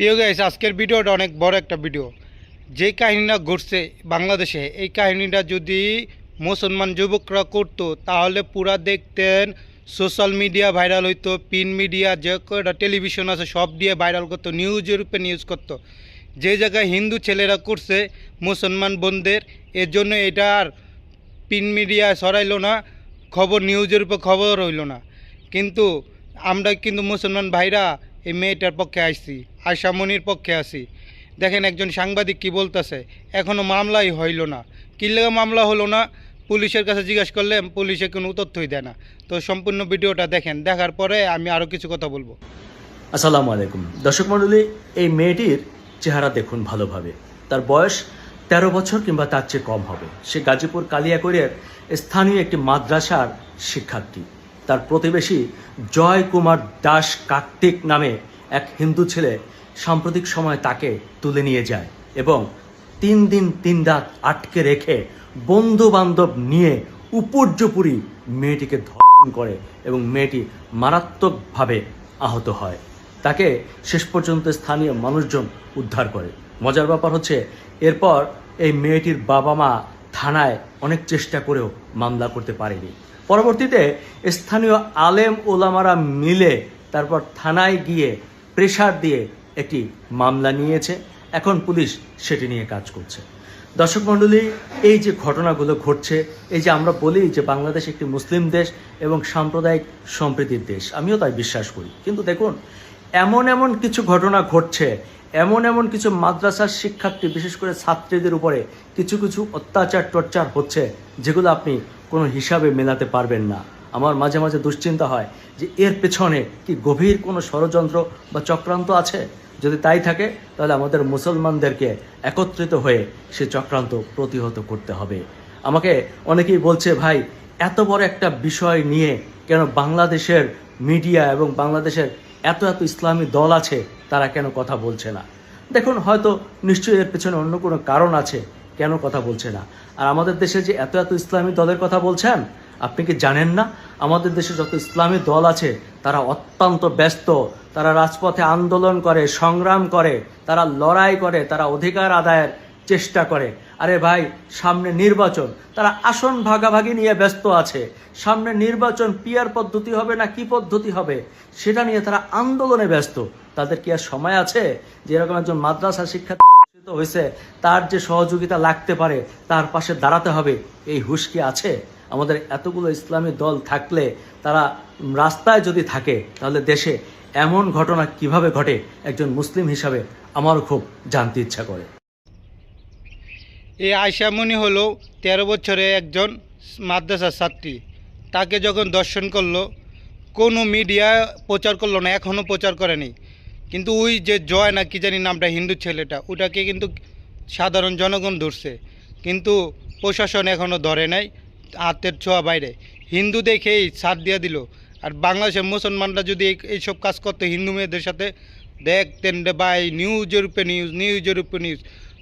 প্রিয় গাইস, আজকের ভিডিওটা অনেক বড় একটা ভিডিও। যে কাহিনীটা ঘটছে বাংলাদেশে, এই কাহিনীটা যদি মুসলমান যুবকরা করতো তাহলে পুরা দেখতেন সোশ্যাল মিডিয়া ভাইরাল হইতো, প্রিন্ট মিডিয়া যে কয়টা টেলিভিশন আছে সব দিয়ে ভাইরাল করতো, নিউজের উপরে নিউজ করতো। যে জায়গায় হিন্দু ছেলেরা করছে মুসলমান বোনদের, এর জন্য এটা আর প্রিন্ট মিডিয়া ছড়াইলো না, খবর নিউজের উপর খবর হইল না। কিন্তু আমরা কিন্তু মুসলমান ভাইরা এই মেয়েটার পক্ষে আসছি, আয়শামণির পক্ষে আছি। দেখেন একজন সাংবাদিক কি বলতেছে, এখনও মামলাই হইল না। কী লেগে মামলা হলো না? পুলিশের কাছে জিজ্ঞাসা করলে পুলিশে কোনো তথ্যই দেয় না। তো সম্পূর্ণ ভিডিওটা দেখেন, দেখার পরে আমি আরও কিছু কথা বলবো। আসসালামু আলাইকুম দর্শক মণ্ডলী, এই মেয়েটির চেহারা দেখুন ভালোভাবে। তার বয়স 13 বছর কিংবা তার চেয়ে কম হবে। সে গাজীপুর কালিয়াকৈরের স্থানীয় একটি মাদ্রাসার শিক্ষার্থী। তার প্রতিবেশী জয় কুমার দাস কার্তিক নামে এক হিন্দু ছেলে সাম্প্রতিক সময় তাকে তুলে নিয়ে যায় এবং 3 দিন 3 রাত আটকে রেখে বন্ধু বান্ধব নিয়ে উপর্যুপরি মেয়েটিকে ধর্ষণ করে এবং মেয়েটি মারাত্মকভাবে আহত হয়। তাকে শেষ পর্যন্ত স্থানীয় মানুষজন উদ্ধার করে। মজার ব্যাপার হচ্ছে, এরপর এই মেয়েটির বাবা মা থানায় অনেক চেষ্টা করেও মামলা করতে পারেনি। পরবর্তীতে স্থানীয় আলেম ওলামারা মিলে তারপর থানায় গিয়ে প্রেসার দিয়ে একটি মামলা নিয়েছে। এখন পুলিশ সেটি নিয়ে কাজ করছে। দর্শক মণ্ডলী, এই যে ঘটনাগুলো ঘটছে, এই যে আমরা বলি যে বাংলাদেশ একটি মুসলিম দেশ এবং সাম্প্রদায়িক সম্প্রীতির দেশ, আমিও তাই বিশ্বাস করি। কিন্তু দেখুন, এমন কিছু ঘটনা ঘটছে, এমন কিছু মাদ্রাসার শিক্ষার্থী বিশেষ করে ছাত্রীদের উপরে কিছু অত্যাচার টর্চার হচ্ছে, যেগুলো আপনি কোনো হিসাবে মেলাতে পারবেন না। আমার মাঝে মাঝে দুশ্চিন্তা হয় যে এর পেছনে কি গভীর কোনো ষড়যন্ত্র বা চক্রান্ত আছে। যদি তাই থাকে তাহলে আমাদের মুসলমানদেরকে একত্রিত হয়ে সে চক্রান্ত প্রতিহত করতে হবে। আমাকে অনেকেই বলছে, ভাই এত বড় একটা বিষয় নিয়ে কেন বাংলাদেশের মিডিয়া এবং বাংলাদেশের এত ইসলামী দল আছে, তারা কেন কথা বলছে না? দেখুন, হয়তো নিশ্চয়ই এর পেছনে অন্য কোনো কারণ আছে কেন কথা বলছে না। আর আমাদের দেশে যে এত ইসলামী দলের কথা বলছেন, আপনি কি জানেন না আমাদের দেশে যত ইসলামী দল আছে তারা অত্যন্ত ব্যস্ত। তারা রাজপথে আন্দোলন করে, সংগ্রাম করে, তারা লড়াই করে, তারা অধিকার আদায়ের চেষ্টা করে। আরে ভাই, সামনে নির্বাচন, তারা আসন ভাগাভাগি নিয়ে ব্যস্ত আছে। সামনে নির্বাচন, পিয়ার পদ্ধতি হবে না কি পদ্ধতি হবে সেটা নিয়ে তারা আন্দোলনে ব্যস্ত। তাদের কি আর সময় আছে যে এরকম একজন মাদ্রাসা শিক্ষার্থী হয়েছে, তার যে সহযোগিতা লাগতে পারে তার পাশে দাঁড়াতে হবে, এই হুঁশ কি আছে? আমাদের এতগুলো ইসলামী দল থাকলে, তারা রাস্তায় যদি থাকে, তাহলে দেশে এমন ঘটনা কিভাবে ঘটে একজন মুসলিম হিসাবে আমারও খুব জানতে ইচ্ছা করে। এই আয়শামণি হলো 13 বছরে একজন মাদ্রাসার ছাত্রী। তাকে যখন দর্শন করলো, কোনো মিডিয়া প্রচার করলো না, এখনও প্রচার করেনি। কিন্তু ওই যে জয় না কি জানি নামটা, হিন্দু ছেলেটা, ওটাকে কিন্তু সাধারণ জনগণ ধরছে, কিন্তু প্রশাসন এখনও ধরে নাই, হাতের ছোঁয়া বাইরে। হিন্দু দেখেই ছাড় দিয়ে দিল। আর বাংলাদেশের মুসলমানরা যদি এইসব কাজ করতো হিন্দু মেয়েদের সাথে, দেখতেন রে ভাই, নিউজের উপরে নিউজ।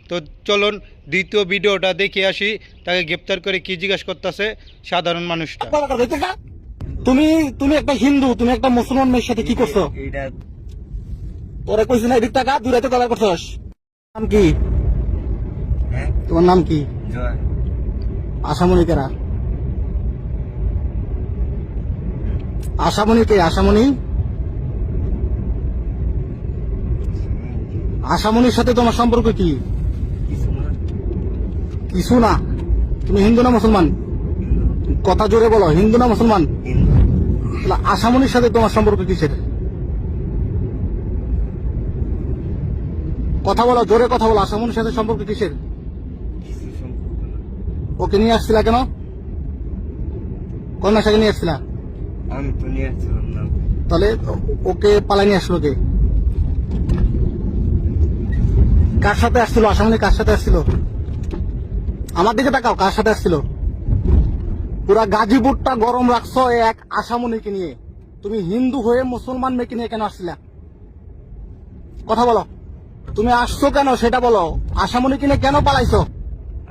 তো চলুন দ্বিতীয় ভিডিওটা দেখে আসি, তাকে গ্রেপ্তার করে কি জিজ্ঞাসা করতেছে সাধারণ মানুষটা। তুমি একটা হিন্দু, তুমি একটা মুসলমান মেয়ের সাথে কি করছো? তোরা কইছি না এদিক টাকা দূরে তো কলার করছস। নাম কি? তোমার নাম কি? আশামণি কেরা? আশামণি কে? আশামণির সাথে তোমার সম্পর্ক কি? কিছু না। তুমি হিন্দু না মুসলমান? কথা জোরে বলো, হিন্দু না মুসলমান? আশামণির সাথে তোমার সম্পর্ক কিসের? কথা বলো, জোরে কথা বলো। আশামণির সাথে সম্পর্ক কিসের? ওকে নিয়ে আসছিলা কেন? কোন আশাকে নিয়ে আসছিলা? আমি তো নিয়ে আসছিলাম না। তাহলে ওকে পালাই নিয়ে আসলো কে? কার সাথে আসছিল আশামণি? কার সাথে আসছিল? আমার দিকে তাকাও, কার সাথে আসছিল? পুরা গাজীপুরটা গরম রাখছো এক আশামণিকে নিয়ে। তুমি হিন্দু হয়ে মুসলমান মেয়েকে নিয়ে কেন আসছিলা? কথা বলো, তুমি আসছো কেন সেটা বলো। আশামণিকে নিয়ে কেন পালাইছো?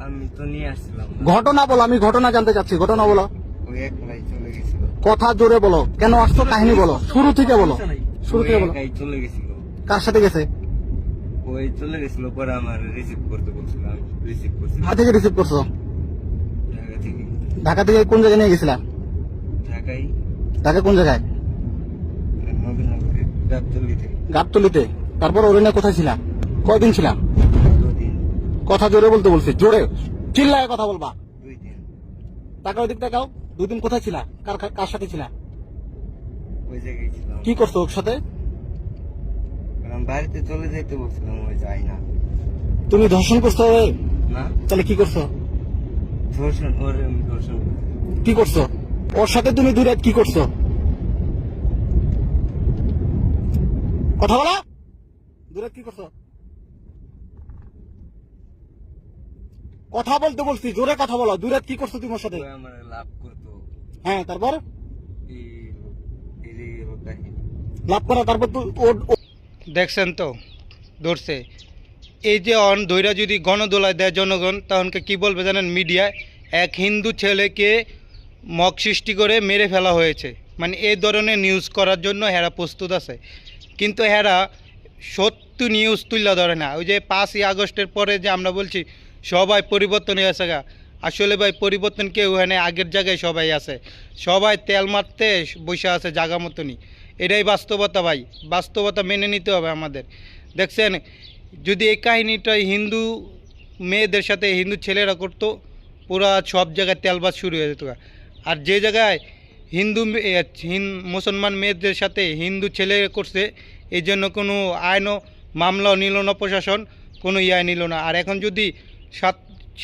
আমি তো নিয়ে আসছিলাম না। ঘটনা বলো, আমি ঘটনা জানতে চাচ্ছি, ঘটনা বলো। ওই একলাই চলে গেছিল। কথা জোরে বলো, কেন আসছো কাহিনী বলো, শুরু থেকে বলো, শুরু ওই থেকে বলো। একাই চলে গেছিল। কার সাথে গেছে? ওই চলে গেছিল, পরে আমার রিসিভ করতে বলছিলাম, রিসিভ করছিলাম কোথা থেকে রিসিভ করছো? ঢাকা থেকে। ঢাকা থেকে কোন জায়গায় নিয়ে গেছিলা? ঢাকায় ঢাকা কোন জায়গায়? নবীনগরে গাবতলী থেকে। গাবতলিতে। তারপর ওরিনা কোথায় ছিলা? কয়দিন ছিলা? 2 দিন। কথা জোরে বলতে বলছি, জোরে চিল্লায় কথা বলবা। 2 দিন তাকাও, দিক তাকাও। 2 দিন কোথায় ছিলা? কার সাথে ছিলা? ওই জায়গায় ছিলাম। কি করছো ওর সাথে? আমি বাড়িতে চলে যেতে বলছিলাম, ওই যাই না। তুমি ধর্ষণ করছো ওরে? না, তাহলে কি করছো? ধর্ষণ, ওরে আমি ধর্ষণ করি। কি করছো ওর সাথে? তুমি 2 রাত কি করছো? কথা বলা। 2 রাত কি করছো? কথা বলতে বলছি, জোরে কথা বলো। 2 রাত কি করছো তুমি ওর সাথে? ওই আমার লাভ করতো। হ্যাঁ, তারপর এই এই যে হলো কাহিনী। লাভ করা, তারপর দেখছেন তো ধরছে। এই যে অন দৈরা যদি গণদোলায় দেয় জনগণ, তখনকে কি বলবে জানেন? মিডিয়ায় এক হিন্দু ছেলেকে মক সৃষ্টি করে মেরে ফেলা হয়েছে, মানে এই ধরনের নিউজ করার জন্য হেরা প্রস্তুত আছে। কিন্তু হেরা সত্য নিউজ তুলে ধরে না। ওই যে 5ই আগস্টের পরে যে আমরা বলছি সবাই পরিবর্তন হয়ে গেছে গা, আসলে ভাই পরিবর্তন কেউ হয় না, আগের জায়গায় সবাই আছে। সবাই তেল মারতে বসে আছে জায়গা মতনই। এটাই বাস্তবতা ভাই, বাস্তবতা মেনে নিতে হবে আমাদের। দেখছেন, যদি এই কাহিনীটা হিন্দু মেয়েদের সাথে হিন্দু ছেলেরা করতো, পুরা সব জায়গায় তেলবাজ শুরু হয়ে যেত। আর যে জায়গায় মুসলমান মেয়েদের সাথে হিন্দু ছেলে করছে, এই জন্য কোনো আইনও মামলাও নিল না প্রশাসন, কোনো ইয়ে নিল না। আর এখন যদি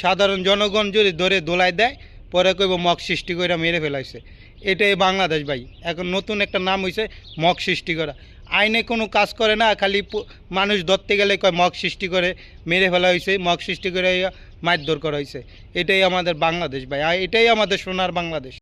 সাধারণ জনগণ যদি ধরে দোলায় দেয়, পরে কইব মক সৃষ্টি করে মেরে ফেলাইছে। এটাই বাংলাদেশ ভাই। এখন নতুন একটা নাম হয়েছে মক সৃষ্টি করা। আইনে কোনো কাজ করে না, খালি মানুষ ধরতে গেলে কয় মক সৃষ্টি করে মেরে ফেলা হয়েছে, মক সৃষ্টি করে মারধর করা হয়েছে। এটাই আমাদের বাংলাদেশ ভাই, আর এটাই আমাদের সোনার বাংলাদেশ।